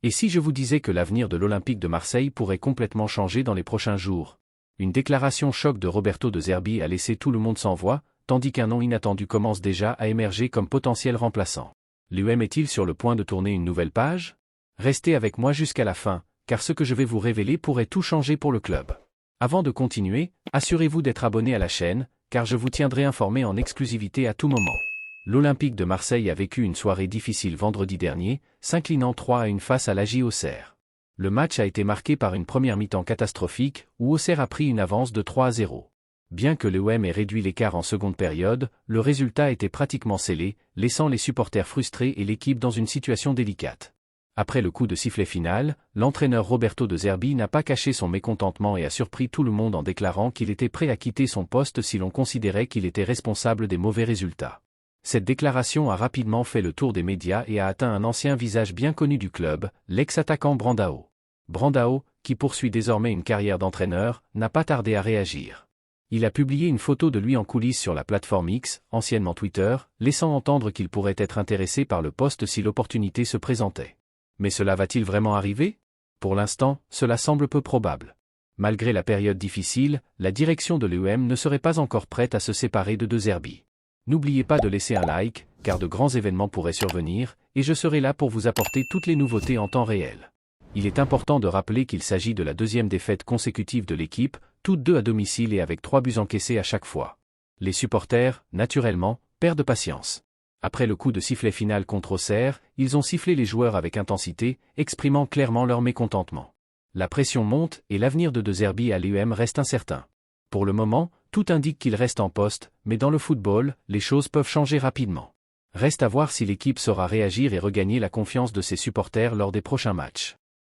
Et si je vous disais que l'avenir de l'Olympique de Marseille pourrait complètement changer dans les prochains jours? Une déclaration choc de Roberto De Zerbi a laissé tout le monde sans voix, tandis qu'un nom inattendu commence déjà à émerger comme potentiel remplaçant. L'UM est-il sur le point de tourner une nouvelle page? Restez avec moi jusqu'à la fin, car ce que je vais vous révéler pourrait tout changer pour le club. Avant de continuer, assurez-vous d'être abonné à la chaîne, car je vous tiendrai informé en exclusivité à tout moment. L'Olympique de Marseille a vécu une soirée difficile vendredi dernier, s'inclinant 3-1 face à l'AJ Auxerre. Le match a été marqué par une première mi-temps catastrophique, où Auxerre a pris une avance de 3-0. Bien que l'OM ait réduit l'écart en seconde période, le résultat était pratiquement scellé, laissant les supporters frustrés et l'équipe dans une situation délicate. Après le coup de sifflet final, l'entraîneur Roberto De Zerbi n'a pas caché son mécontentement et a surpris tout le monde en déclarant qu'il était prêt à quitter son poste si l'on considérait qu'il était responsable des mauvais résultats. Cette déclaration a rapidement fait le tour des médias et a atteint un ancien visage bien connu du club, l'ex-attaquant Brandao. Brandao, qui poursuit désormais une carrière d'entraîneur, n'a pas tardé à réagir. Il a publié une photo de lui en coulisses sur la plateforme X, anciennement Twitter, laissant entendre qu'il pourrait être intéressé par le poste si l'opportunité se présentait. Mais cela va-t-il vraiment arriver? Pour l'instant, cela semble peu probable. Malgré la période difficile, la direction de l'UM ne serait pas encore prête à se séparer de De Zerbi. N'oubliez pas de laisser un like, car de grands événements pourraient survenir, et je serai là pour vous apporter toutes les nouveautés en temps réel. Il est important de rappeler qu'il s'agit de la deuxième défaite consécutive de l'équipe, toutes deux à domicile et avec 3 buts encaissés à chaque fois. Les supporters, naturellement, perdent patience. Après le coup de sifflet final contre Auxerre, ils ont sifflé les joueurs avec intensité, exprimant clairement leur mécontentement. La pression monte et l'avenir de Zerbi à l'UM reste incertain. Pour le moment, tout indique qu'il reste en poste, mais dans le football, les choses peuvent changer rapidement. Reste à voir si l'équipe saura réagir et regagner la confiance de ses supporters lors des prochains matchs.